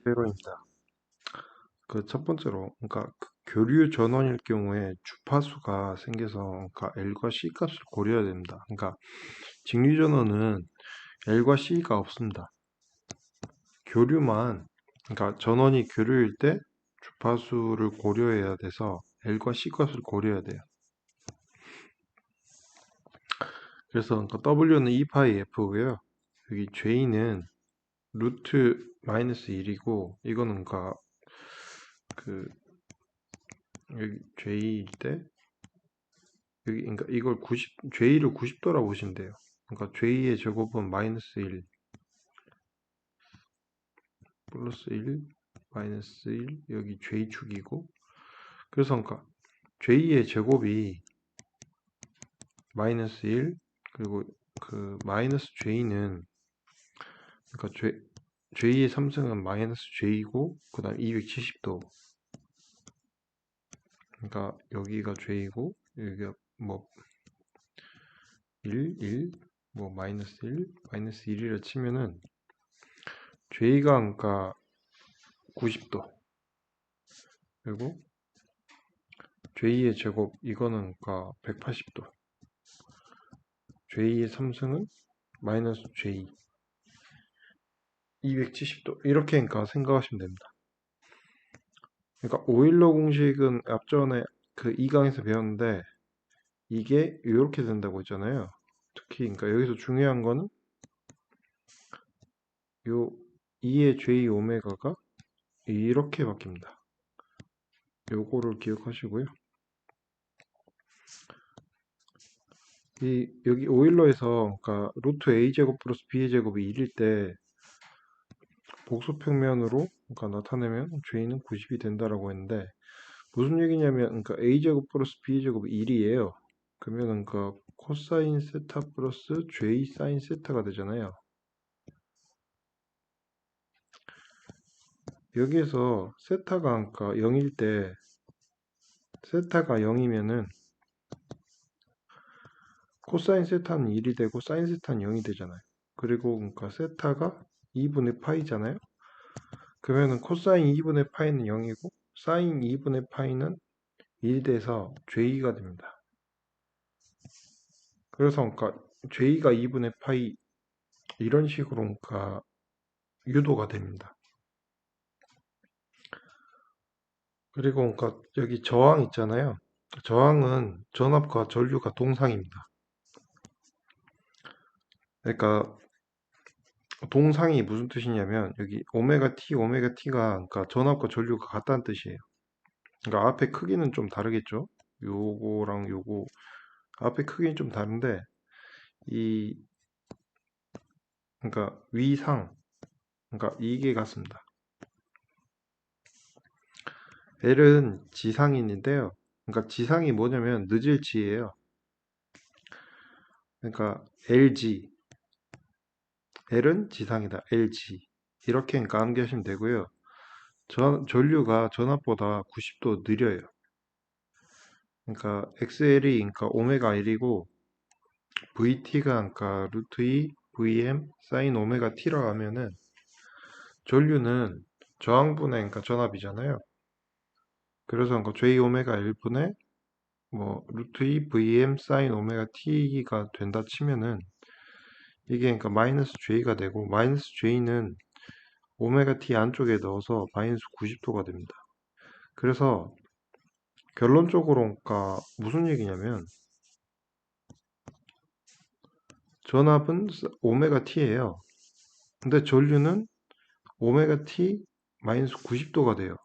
0입니다. 그 첫 번째로, 그러니까 그 교류 전원일 경우에 주파수가 생겨서, 그러니까 L과 C 값을 고려해야 됩니다. 그러니까 직류 전원은 L과 C가 없습니다. 교류만, 그러니까 전원이 교류일 때 주파수를 고려해야 돼서 L과 C 값을 고려해야 돼요. 그래서 그러니까 W는 2파이 F고요. 여기 J는 루트 마이너스 1이고, 이거는 그러니까 그 여기 J일 때 여기 그러니까 이걸 J를 90도라고 보시면 돼요. 그러니까 J의 제곱은 마이너스 1 플러스 1 마이너스 1 여기 J축이고, 그래서 그러니까 J의 제곱이 마이너스 1 그리고 그 마이너스 J는 그러니까 J의 3승은 마이너스 J이고 그 다음 270도, 그러니까 여기가 J이고 여기가 뭐 1 뭐 마이너스 1 마이너스 1이라 치면은 J가 그러니까 90도, 그리고 J의 제곱 이거는 그러니까 180도, J의 3승은 마이너스 J 270도 이렇게 그러니까 생각하시면 됩니다. 그러니까 오일러 공식은 앞전에 그 2강에서 배웠는데 이게 이렇게 된다고 했잖아요. 특히 그러니까 여기서 중요한 거는 요 2의 J 오메가가 이렇게 바뀝니다. 요거를 기억하시고요. 여기 오일러에서 그러니까 루트 A 제곱 플러스 B의 제곱이 1일 때 복수평면으로 그러니까 나타내면 J는 90이 된다라고 했는데, 무슨 얘기냐면 그러니까 A제곱 플러스 B제곱이 1이에요. 그러면 그 코사인 세타 플러스 J 사인 세타가 되잖아요. 여기에서 세타가 그러니까 0일 때 세타가 0이면은 코사인 세타는 1이 되고 사인 세타는 0이 되잖아요. 그리고 그러니까 세타가 2분의 파이잖아요. 그러면은 코사인 2분의 파이는 0이고 사인 2분의 파이는 1이 돼서 J가 됩니다. 그래서 그러니까 J가 2분의 파이 이런 식으로 그러니까 유도가 됩니다. 그리고 그러니까 여기 저항 있잖아요. 저항은 전압과 전류가 동상입니다. 그러니까 동상이 무슨 뜻이냐면 여기 오메가 t가 그러니까 전압과 전류가 같다는 뜻이에요. 그러니까 앞에 크기는 좀 다르겠죠. 요거랑 요거 앞에 크기는 좀 다른데 이 그러니까 위상 그러니까 이게 같습니다. L은 지상인인데요. 그러니까 지상이 뭐냐면 느질지예요. 그러니까 L은 지상이다. LG 이렇게 그러니까 암기하시면 되고요. 전류가 전압보다 90도 느려요. 그러니까 XL이 그러니까 오메가 L이고 VT가 그러니까 루트 2 VM 사인 오메가 T라고 하면은 전류는 저항분의 그러니까 전압이잖아요. 그래서 그러니까 J 오메가 L분의 뭐 루트 2 VM 사인 오메가 T가 된다 치면은 이게 그러니까 마이너스 J가 되고 마이너스 J는 오메가 T 안쪽에 넣어서 마이너스 90도가 됩니다. 그래서 결론적으로 그러니까 무슨 얘기냐면 전압은 오메가 T예요. 근데 전류는 오메가 T 마이너스 90도가 돼요.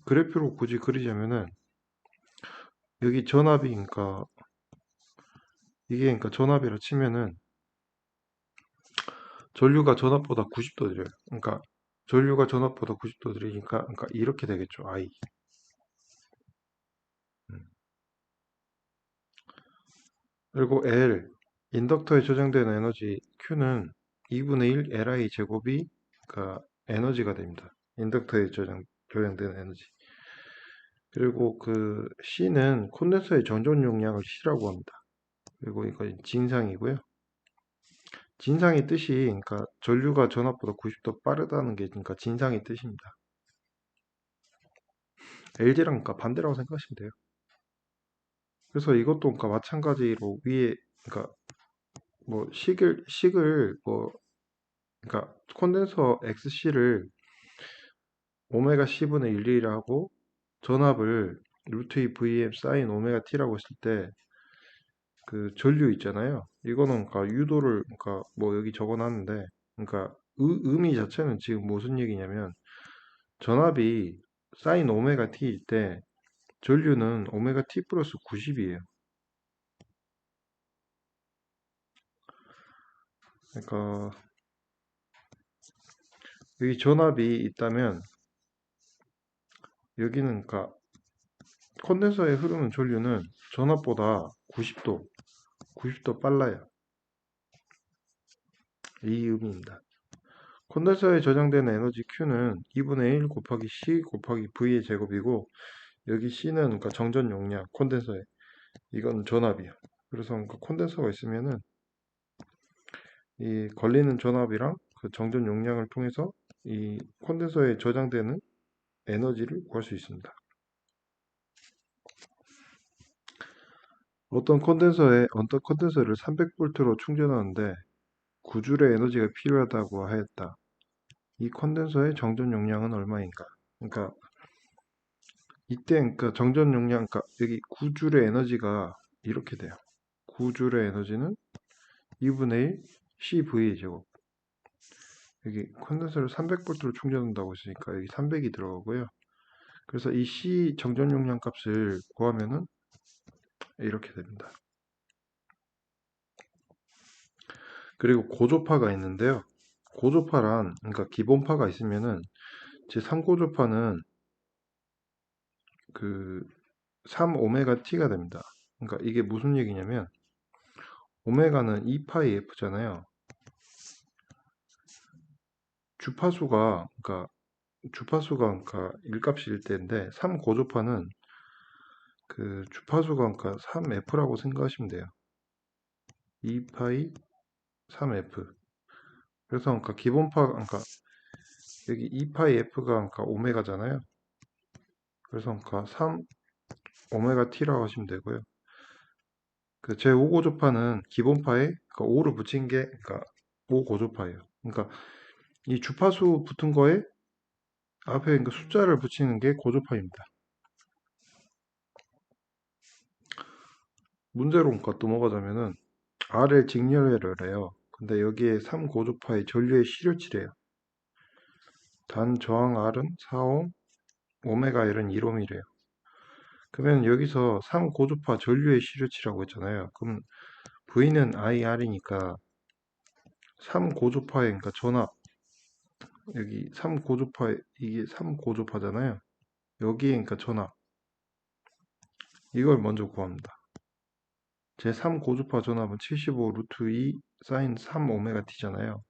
그래프로 굳이 그리자면은 여기 전압이 그러니까 이게 그러니까 전압이라 치면은 전류가 전압보다 90도 느려요. 그러니까 전류가 전압보다 90도 느리니까 그러니까 이렇게 되겠죠. I. 그리고 L 인덕터에 저장되는 에너지 Q는 2분의 1 Li 제곱이 그러니까 에너지가 됩니다. 인덕터에 저장되는 에너지. 그리고 그 C는 콘덴서의 전전 용량을 C라고 합니다. 그리고 이거 진상이고요. 진상의 뜻이, 그러니까 전류가 전압보다 90도 빠르다는 게 그러니까 진상의 뜻입니다. LG랑 그러니까 반대라고 생각하시면 돼요. 그래서 이것도 그러니까 마찬가지로 위에 그러니까 뭐 식을 뭐 그러니까 콘덴서 XC를 오메가 C분의 1이라고 전압을 루트 2 VM 사인 오메가 T라고 했을 때 그 전류 있잖아요. 이거는 그러니까 유도를 그러니까 뭐 여기 적어놨는데 그러니까 의미 자체는 지금 무슨 얘기냐면 전압이 사인 오메가 T일 때 전류는 오메가 T 플러스 90이에요. 그러니까 여기 전압이 있다면 여기는 그러니까 콘덴서에 흐르는 전류는 전압보다 90도 빨라요. 이 의미입니다. 콘덴서에 저장되는 에너지 Q는 2분의 1 곱하기 C 곱하기 V의 제곱이고 여기 C는 그러니까 정전 용량 콘덴서에 이건 전압이요. 그래서 그러니까 콘덴서가 있으면은 이 걸리는 전압이랑 그 정전 용량을 통해서 이 콘덴서에 저장되는 에너지를 구할 수 있습니다. 어떤 컨덴서를 300V로 충전하는데 9줄의 에너지가 필요하다고 하였다. 이 컨덴서의 정전 용량은 얼마인가? 그러니까 이때 그러니까 정전 용량 그러니까 여기 9줄의 에너지가 이렇게 돼요. 9줄의 에너지는 2분의 1 CV 제곱. 여기 컨덴서를 300V로 충전한다고 했으니까 여기 300이 들어가고요. 그래서 이 C 정전 용량 값을 구하면은 이렇게 됩니다. 그리고 고조파가 있는데요. 고조파란 그러니까 기본파가 있으면은 제 3고조파는 그 3오메가 T가 됩니다. 그러니까 이게 무슨 얘기냐면 오메가는 2파이 F잖아요. 주파수가 그러니까 일값일 때인데 3고조파는 그 주파수가 그러니까 3F라고 생각하시면 돼요. 2파이 3F. 그래서 그러니까 기본파 그러니까 여기 2파이 F가 그러니까 오메가잖아요. 그래서 그러니까 3 오메가 T라고 하시면 되고요. 그 제 5고조파는 기본파에 그러니까 5를 붙인 게 그러니까 5고조파예요. 그러니까 이 주파수 붙은 거에 앞에 그러니까 숫자를 붙이는 게 고조파입니다. 문제로 그러니까 또 넘어가자면은 R을 직렬회를 해요. 근데 여기에 3고조파의 전류의 시료치래요. 단 저항 R은 4옴, 오메가 L은 1옴이래요. 그러면 여기서 3고조파 전류의 시료치라고 했잖아요. 그럼 V는 IR이니까 3고조파의 그러니까 전압 여기 3고조파 이게 3고조파잖아요. 여기에 그러니까 전압 이걸 먼저 구합니다. 제 3고조파 전압은 75 루트 2 사인 3 오메가 t잖아요.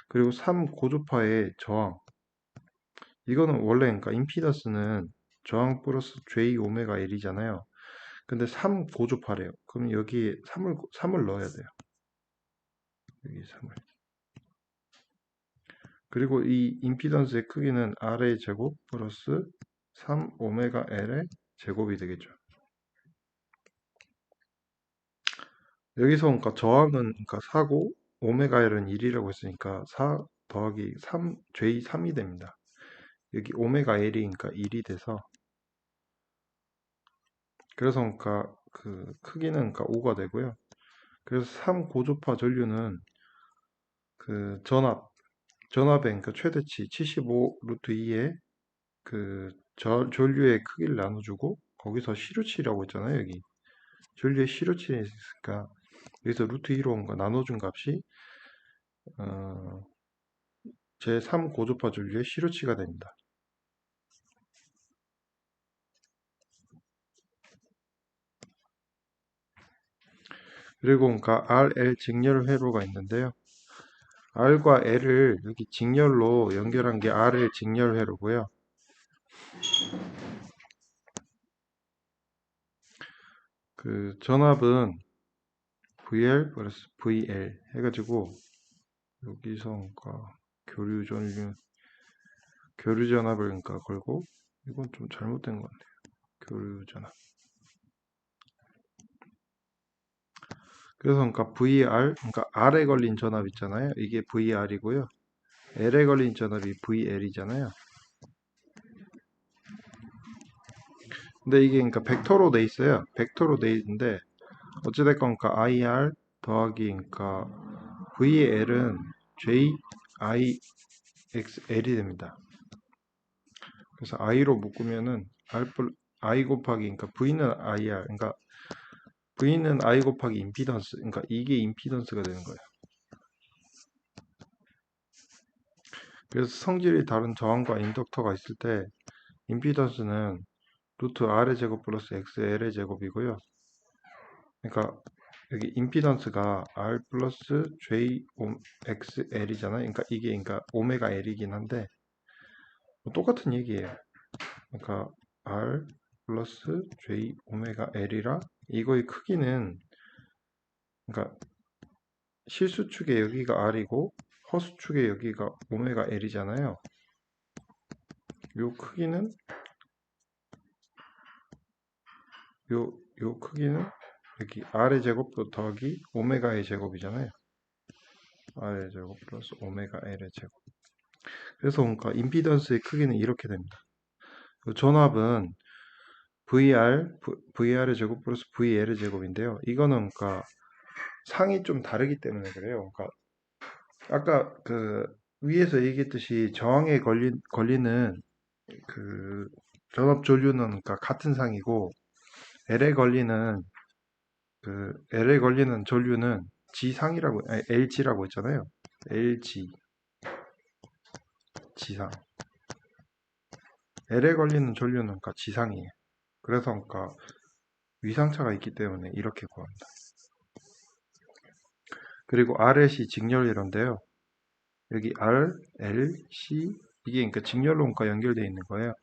그리고 3고조파의 저항 이거는 원래 그러니까 임피던스는 저항 플러스 J 오메가 L이잖아요. 근데 3고조파래요. 그럼 여기에 3을 넣어야 돼요. 여기 3을. 그리고 이 임피던스의 크기는 R의 제곱 플러스 3 오메가 L의 제곱이 되겠죠. 여기서 그러니까 저항은 그러니까 4고 오메가 L은 1이라고 했으니까 4 더하기 3 J3이 됩니다. 여기 오메가 L이 그러니까 1이 돼서 그래서 그러니까 그 크기는 그러니까 5가 되고요. 그래서 3고조파 전류는 그 전압의 그러니까 최대치 75 루트 2의 그 전류의 크기를 나눠주고 거기서 시루치라고 했잖아요. 여기 전류의 시루치에 있으니까 여기서 루트 2로 온 거 나눠준 값이 어, 제3 고조파 전류의 시루치가 됩니다. 그리고 그러니까 RL 직렬 회로가 있는데요. R과 L을 여기 직렬로 연결한 게 RL 직렬 회로고요. 그 전압은 VL 플러스 VL 해가지고 여기서 그러니까 교류 전압을 그러니까 걸고 이건 좀 잘못된 것 같네요. 교류 전압. 그래서 그러니까 VR 그러니까 R에 걸린 전압 있잖아요. 이게 VR이고요. L에 걸린 전압이 VL이잖아요. 근데 이게 그러니까 벡터로 돼 있어요. 벡터로 돼 있는데 어찌됐건 그러니까 IR 더하기 그러니까 VL은 JIXL이 됩니다. 그래서 I로 묶으면은 I 곱하기 그러니까 V는 IR 그러니까 V는 I 곱하기 임피던스 그러니까 이게 임피던스가 되는 거예요. 그래서 성질이 다른 저항과 인덕터가 있을 때 임피던스는 루트 R의 제곱 플러스 XL의 제곱이고요. 그러니까 여기 임피던스가 R 플러스 JXL이잖아요. 그러니까 이게 그러니까 오메가 L이긴 한데 뭐 똑같은 얘기예요. 그러니까 R 플러스 J 오메가 L이라 이거의 크기는 그러니까 실수축의 여기가 R이고 허수축의 여기가 오메가 L이잖아요. 요 크기는 요 크기는 여기 R의 제곱 더하기 오메가의 제곱이잖아요. R의 제곱 플러스 오메가 L의 제곱. 그래서 그러니까 임피던스의 크기는 이렇게 됩니다. 전압은 VR의 제곱 플러스 VL의 제곱인데요. 이거는 그러니까 상이 좀 다르기 때문에 그래요. 그러니까 아까 그 위에서 얘기했듯이 저항에 걸리는 그 전압 전류는 그러니까 같은 상이고 L에 걸리는 L에 걸리는 전류는 G상이라고 아니, LG라고 했잖아요. LG G상. L에 걸리는 전류는 그러니까 G상이에요. 그래서 그러니까 위상차가 있기 때문에 이렇게 구합니다. 그리고 RLC 직렬이론인데요. 여기 R, L, C 이게 그러니까 직렬론과 연결되어 있는 거예요.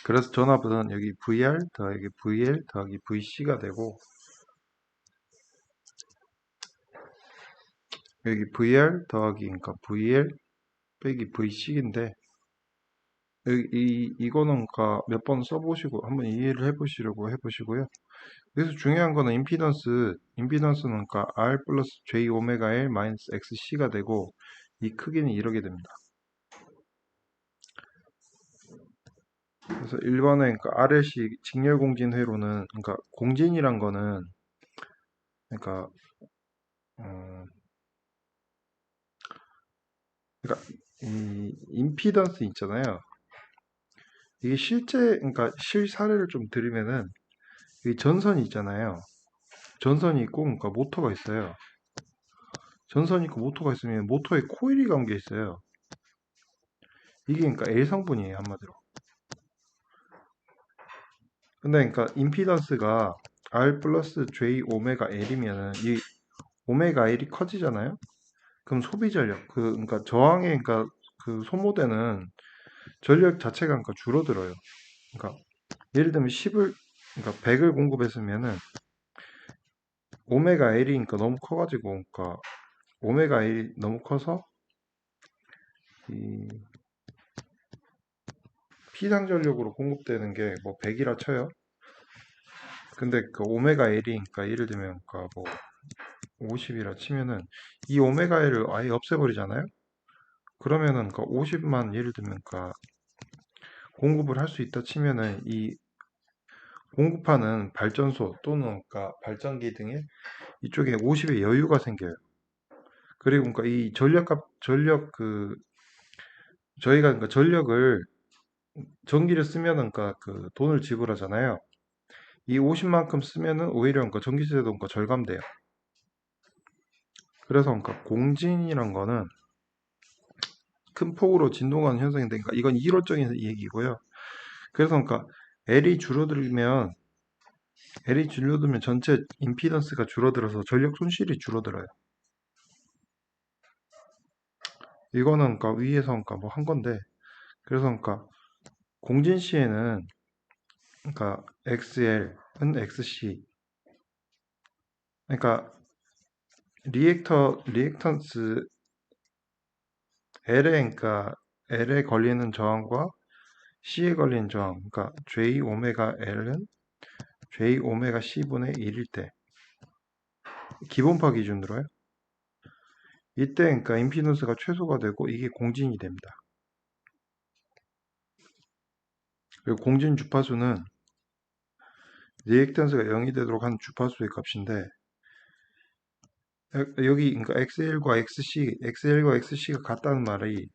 그래서 전압은 여기 VR 더하기 VL 더하기 VC가 되고 여기 VR 더하기 그러니까 VL 빼기 VC인데 이거는 그러니까 몇 번 써보시고 한번 이해를 해보시려고 해보시고요. 그래서 중요한 거는 임피던스는 그러니까 R 플러스 J 오메가 L 마이너스 XC가 되고 이 크기는 이렇게 됩니다. 그래서 일반의 그러니까 RLC 직렬공진 회로는 그러니까 공진이란 거는 그러니까 그러니까 이 임피던스 있잖아요. 이게 그러니까 실사례를 좀 드리면은 이 전선이 있잖아요. 전선이 있고 그러니까 모터가 있어요. 전선이 있고 모터가 있으면 모터에 코일이 감겨 있어요. 이게 그러니까 L 성분이에요, 한마디로. 근데 그러니까 임피던스가 R 플러스 J 오메가 L이면은 이 오메가 L이 커지잖아요. 그럼 소비 전력, 그러니까 저항에 그러니까 그 소모되는 전력 자체가 그러니까 줄어들어요. 그러니까 예를 들면 10을 그러니까 100을 공급했으면은 오메가 L이니까 너무 커가지고 그러니까 오메가 L이 너무 커서 이 피상 전력으로 공급되는 게 뭐 100이라 쳐요. 근데 그 오메가 L이니까 예를 들면 그러니까 뭐 50이라 치면은 이 오메가 L을 아예 없애버리잖아요. 그러면은 그 50만 예를 들면 그 공급을 할 수 있다 치면은 이 공급하는 발전소 또는 그러니까 발전기 등에 이쪽에 50의 여유가 생겨요. 그리고 그러니까 이 전력 저희가 그러니까 전력을 전기를 쓰면은 그러니까 그 돈을 지불하잖아요. 이 50만큼 쓰면은 오히려 그러니까 전기세도 그러니까 절감돼요. 그래서 그러니까 공진이란 거는 큰 폭으로 진동하는 현상인데 그러니까 이건 이론적인 얘기고요. 그래서 그러니까 L이 줄어들면 전체 임피던스가 줄어들어서 전력 손실이 줄어들어요. 이거는 그러니까 위에서 그러니까 뭐 한 건데 그래서 그러니까 공진 시에는 그러니까 XL은 XC 그러니까 리액턴스 그러니까 L에 걸리는 저항과 C에 걸리는 저항, 그러니까 J 오메가 L은 J 오메가 C분의 1일 때, 기본파 기준으로요. 이때 그러니까 임피던스가 최소가 되고 이게 공진이 됩니다. 그리고 공진 주파수는 리액턴스가 0이 되도록 하는 주파수의 값인데, 여기 그러니까 XL과 XC가 같다는 말이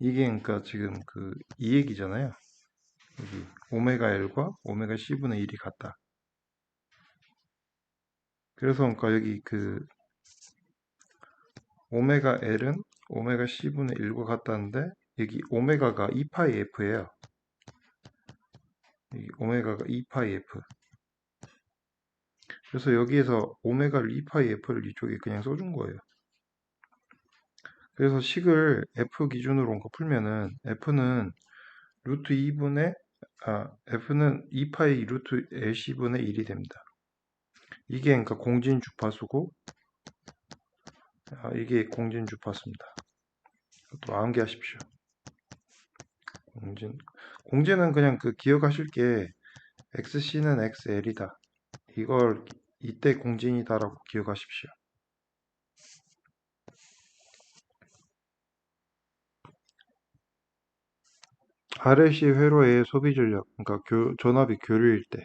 이게 그러니까 지금 그 이 얘기잖아요. 여기 오메가 L과 오메가 C분의 1이 같다. 그래서 그러니까 여기 그 오메가 L은 오메가 C분의 1과 같다는데 여기 오메가가 2파이 F예요. 여기 오메가가 2파이 F. 그래서 여기에서 오메가를 2파이 F를 이쪽에 그냥 써준 거예요. 그래서 식을 F 기준으로 온거 풀면은 F는 루트 2분의 F는 2파이 루트 LC분의 1이 됩니다. 이게 그러니까 공진 주파수고 이게 공진 주파수입니다. 또 암기하십시오. 공진은 그냥 그 기억하실 게 XC는 XL이다. 이걸 이때 공진이다라고 기억하십시오. RLC 회로의 소비 전력, 그러니까 전압이 교류일 때.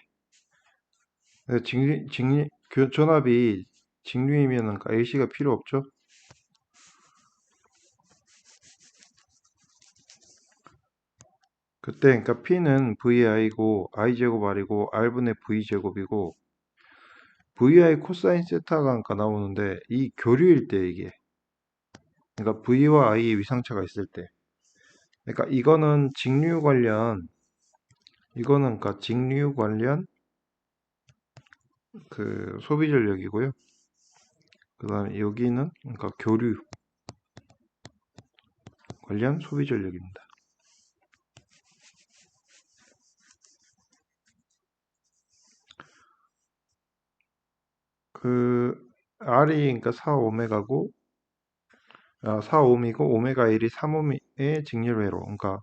전압이 직류이면 그러니까 LC가 필요 없죠. 그때 그러니까 P는 VI고 I제곱 R이고 R분의 V제곱이고 VI 코사인 세타가 그러니까 나오는데 이 교류일 때 이게 그러니까 V와 I의 위상차가 있을 때 그러니까 이거는 직류 관련 그러니까 직류 관련 그 소비 전력이고요. 그 다음에 여기는 그러니까 교류 관련 소비 전력입니다. 그 R이 그러니까 4오메가고 4옴이고 오메가 1이 3옴의 직렬회로 그러니까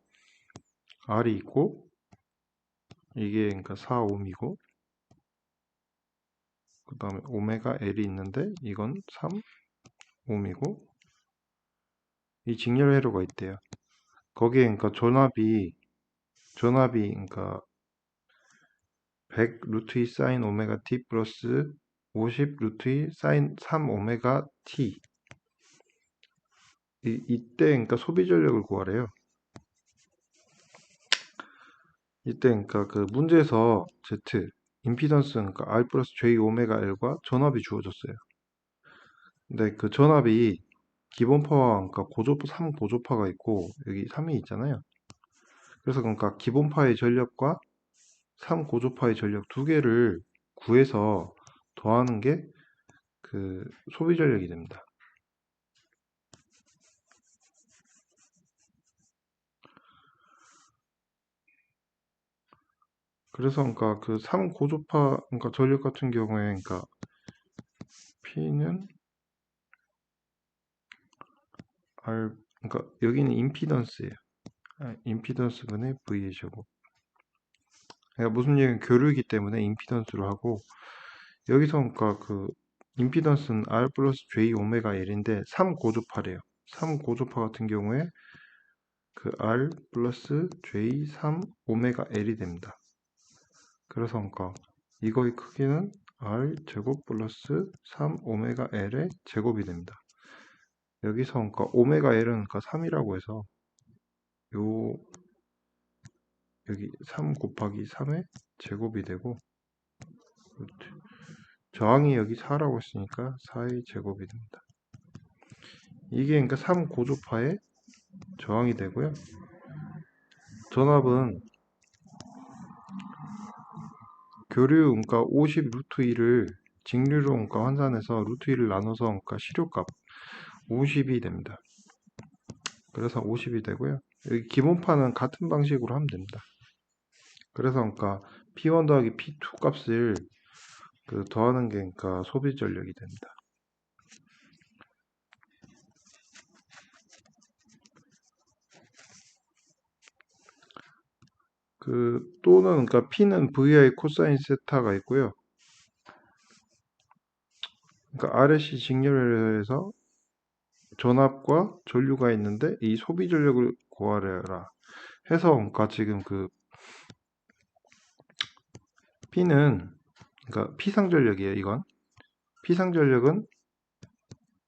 R이 있고 이게 그러니까 4옴이고 그 다음에 오메가 L이 있는데 이건 3옴이고 이 직렬회로가 있대요. 거기에 그러니까 전압이 그러니까 100 루트 2 사인 오메가 t 플러스 50 루트 2 사인 3 오메가 t 이때 그러니까 소비 전력을 구하래요. 이때 그러니까 그 문제에서 Z 임피던스 그러니까 R 플러스 J 오메가 L과 전압이 주어졌어요. 근데 그 전압이 기본파와 그러니까 3 고조파가 있고 여기 3이 있잖아요. 그래서 그러니까 기본파의 전력과 3 고조파의 전력 두 개를 구해서 더하는 게 그 소비 전력이 됩니다. 그래서 그러니까 그 3 고조파 그러니까 전력 같은 경우에 그러니까 P는 R 그러니까 여기는 임피던스예요. 임피던스분의 V의 제곱. 그러니까 무슨 얘기는 교류이기 때문에 임피던스로 하고 여기서 그러니까 그 임피던스는 R 플러스 J 오메가 L인데 3 고조파래요. 3 고조파 같은 경우에 그 R 플러스 J 3 오메가 L이 됩니다. 그래서 그러니까 이거의 크기는 R 제곱 플러스 3 오메가 L의 제곱이 됩니다. 여기서 그러니까 오메가 L은 그러니까 3이라고 해서 요 여기 3 곱하기 3의 제곱이 되고 저항이 여기 4라고 했으니까 4의 제곱이 됩니다. 이게 그러니까 3 고조파의 저항이 되고요. 전압은 교류 그러니까 50 루트 2를 직류로 그러니까 환산해서 루트 2를 나눠서 그러니까 실효값 50이 됩니다. 그래서 50이 되고요. 여기 기본파는 같은 방식으로 하면 됩니다. 그래서 그러니까 P1 더하기 P2 값을 그 더하는 게 그러니까 소비 전력이 됩니다. 그 또는 그러니까 P는 VI 코사인 세타가 있고요. 그러니까 RSC 직렬해서 전압과 전류가 있는데 이 소비 전력을 구하래라 해서 그러니까 지금 그 P는 그러니까 P상 전력이에요. 이건 P상 전력은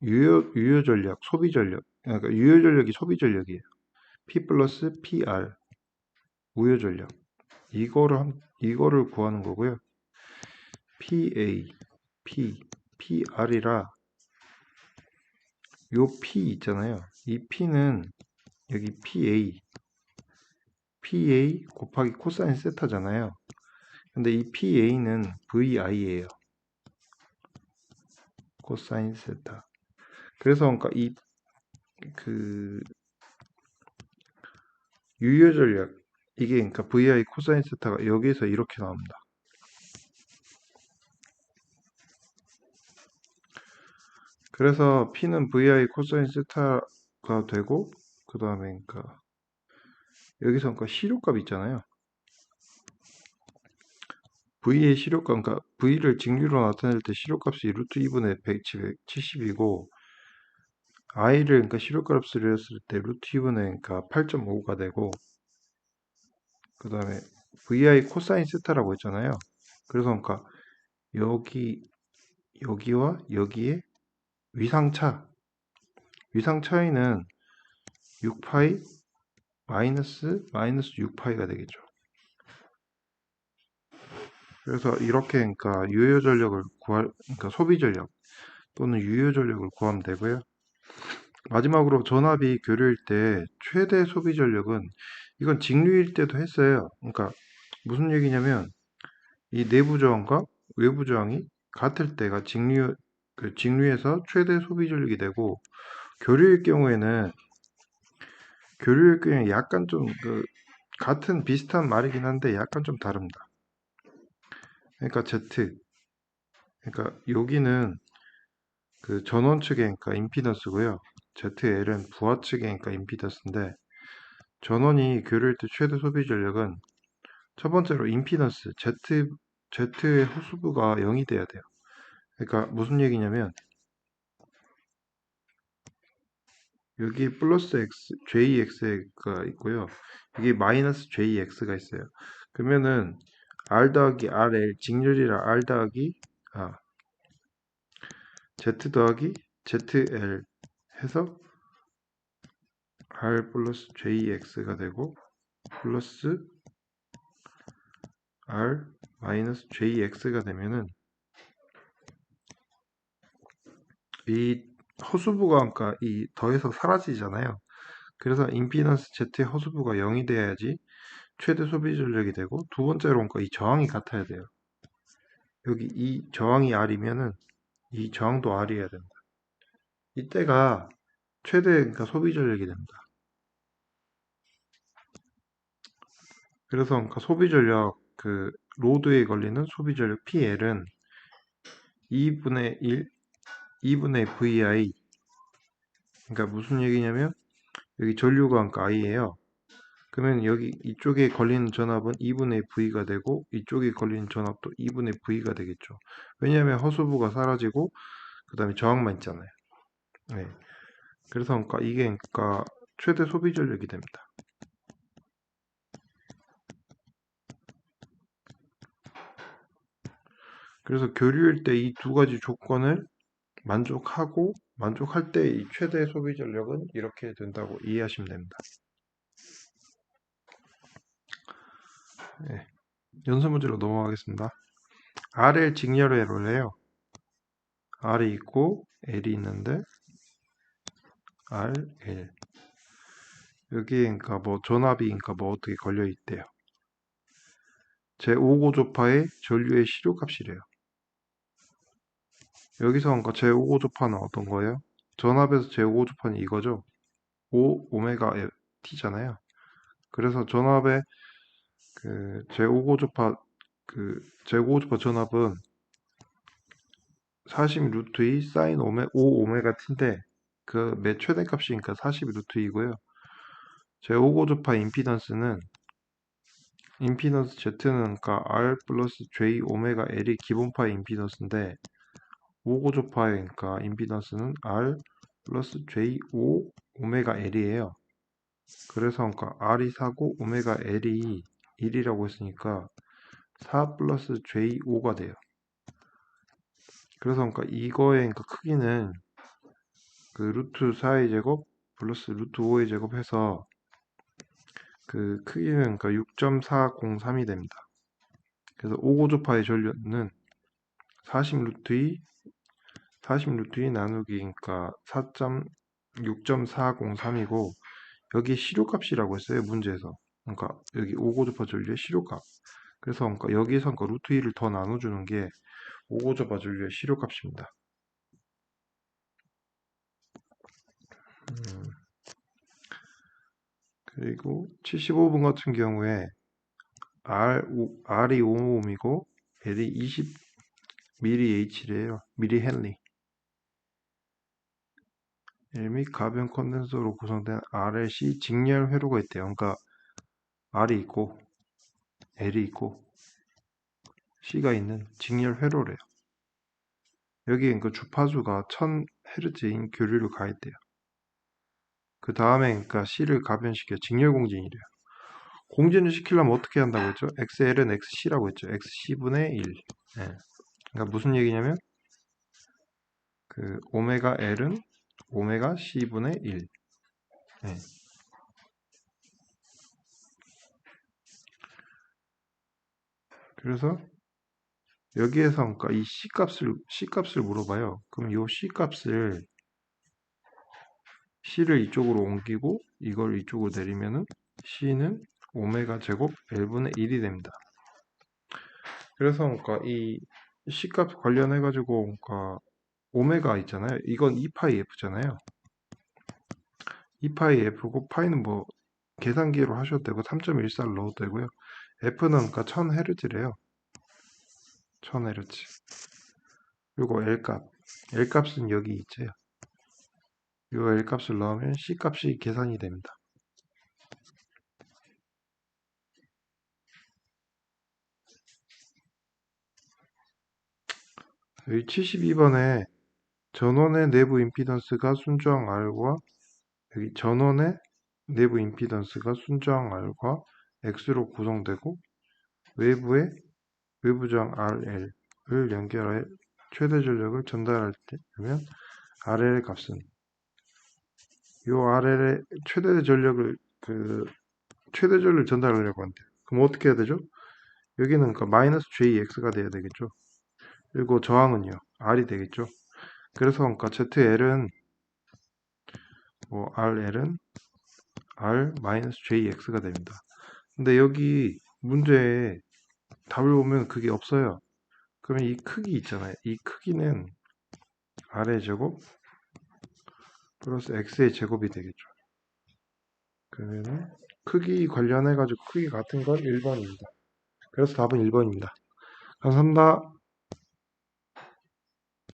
유효 전력, 소비 전력. 그러니까 유효 전력이 소비 전력이에요. P 플러스 PR 무효 전력. 이거를 구하는 거고요. PA, PR이라 요 P 있잖아요. 이 P는 여기 PA 곱하기 코사인 세타잖아요. 근데 이 PA는 VI예요. 코사인 세타. 그래서 그러니까 이 그 유효 전력 이게 그러니까 VI 코사인 세타가 여기에서 이렇게 나옵니다. 그래서 P는 VI 코사인 세타가 되고 그 다음에 그러니까 여기서 그러니까 시료값 있잖아요. V의 시료값, 그러니까 V를 직류로 나타낼 때 시료값이 루트 2분의 170이고 I를 그러니까 시료값을 했을 때 루트 2분의 그러니까 8.5가 되고 그 다음에 VI 코사인 세타라고 했잖아요. 그래서 그러니까 여기와 여기에 위상 차이는 6파이 마이너스 6파이가 되겠죠. 그래서 이렇게 그러니까 유효 전력을 그러니까 소비 전력 또는 유효 전력을 구하면 되고요. 마지막으로 전압이 교류일 때 최대 소비 전력은 이건 직류일 때도 했어요. 그러니까 무슨 얘기냐면 이 내부 저항과 외부 저항이 같을 때가 직류에서 최대 소비 전력이 되고 교류일 경우에는 약간 좀 같은 비슷한 말이긴 한데 약간 좀 다릅니다. 그러니까 그러니까 여기는 그 전원 측의 그러니까 임피던스고요. ZL은 부하 측의 그러니까 임피던스인데 전원이 교류할 때 최대 소비 전력은 첫 번째로 임피던스 Z의 호수부가 0이 돼야 돼요. 그러니까 무슨 얘기냐면 여기 플러스 JX가 있고요. 여기 마이너스 JX가 있어요. 그러면은 R 더하기 RL 직렬이라 R 더하기 Z 더하기 ZL 해서 R 플러스 JX가 되고 플러스 R 마이너스 JX가 되면은 이 허수부가 그러니까 이 더해서 사라지잖아요. 그래서 임피던스 Z의 허수부가 0이 돼야지 최대 소비 전력이 되고 두 번째로 그러니까 이 저항이 같아야 돼요. 여기 이 저항이 R이면은 이 저항도 R이어야 됩니다. 이때가 최대 그러니까 소비 전력이 됩니다. 그래서 그러니까 소비 전력 그 로드에 걸리는 소비 전력 PL은 2분의 1, 2분의 VI. 그러니까 무슨 얘기냐면 여기 전류가 그러니까 I예요. 그러면 여기 이쪽에 걸리는 전압은 2분의 V가 되고 이쪽에 걸리는 전압도 2분의 V가 되겠죠. 왜냐하면 허수부가 사라지고 그 다음에 저항만 있잖아요. 네. 그래서 그러니까 이게 그러니까 최대 소비 전력이 됩니다. 그래서 교류일 때 이 두 가지 조건을 만족할 때 이 최대 소비 전력은 이렇게 된다고 이해하시면 됩니다. 네. 연습 문제로 넘어가겠습니다. R을 직렬회로를 해요. R이 있고 L이 있는데 R, L 여기에 그러니까 뭐 전압이 그러니까 뭐 어떻게 걸려 있대요. 제5고조파의 전류의 시료값이래요. 여기서 그러니까 제5고조파는 어떤 거예요? 전압에서 제5고조파는 이거죠. 5 오메가 T잖아요. 그래서 전압의 그 제5고조파 전압은 40 루트 2 사인 5 오메가 t인데 그 매 최대값이니까 40 루트 2고요. 제5고조파 임피던스 Z는 그러니까 R 플러스 J 오메가 L이 기본파의 임피던스인데 5고조파의 그러니까 임피던스는 R 플러스 J5 오메가 L이에요. 그래서 그러니까 R이 4고 오메가 L이 1이라고 했으니까 4 플러스 J5가 돼요. 그래서 그러니까 이거의 그러니까 크기는 그 루트 4의 제곱 플러스 루트 5의 제곱해서 그 크기는 그러니까 6.403이 됩니다. 그래서 5고조파의 전류는 40 루트 2 나누기 그러니까 6.403이고 여기 시료값이라고 했어요 문제에서. 그러니까 여기 5고조파 전류의 시료값. 그래서 그러니까 여기서 그러니까 루트 2를 더 나눠주는 게 5고조파 전류의 시료값입니다. 그리고 75번 같은 경우에 R이 5ohm이고 L이 20 mAh래요. mH. L 및 가변 컨덴서로 구성된 RLC 직렬 회로가 있대요. 그러니까 R이 있고 L이 있고 C가 있는 직렬 회로래요. 여기에 그 주파수가 1000Hz인 교류를 가했대요. 그 다음에 그러니까 C를 가변시켜 직렬 공진이래요. 공진을 시키려면 어떻게 한다고 했죠? XL은 XC라고 했죠. XC분의 1. 네. 그러니까 무슨 얘기냐면 그 오메가 L은 오메가 C분의 1. 네. 그래서 여기에서 그러니까 이 C값을 물어봐요. 그럼 이 C를 이쪽으로 옮기고 이걸 이쪽으로 내리면은 C는 오메가 제곱 L분의 1이 됩니다. 그래서 그러니까 이 C값 관련해 가지고 그러니까 오메가 있잖아요. 이건 2파이 F잖아요. 2파이 F고 파이는 뭐 계산기로 하셔도 되고 3.14를 넣어도 되고요. F는 그러니까 1000Hz래요. 1000Hz. 그리고 L값은 여기 있죠. 이 L값을 넣으면 C값이 계산이 됩니다. 여기 72번에 전원의 내부 임피던스가 순저항 R과 여기 전원의 내부 임피던스가 순저항 R과 X로 구성되고 외부 저항 RL을 연결해 최대 전력을 전달할 때면 RL의 값은 이 RL의 최대 전력을 전달하려고 한대요. 그럼 어떻게 해야 되죠? 여기는 그러니까 마이너스 JX가 돼야 되겠죠. 그리고 저항은요. R이 되겠죠. 그래서 그러니까 ZL은 RL은 R-JX가 됩니다. 근데 여기 문제에 답을 보면 그게 없어요. 그러면 이 크기 있잖아요. 이 크기는 R의 제곱 플러스 X의 제곱이 되겠죠. 그러면 크기 관련해가지고 크기 같은 건 1번입니다. 그래서 답은 1번입니다. 감사합니다.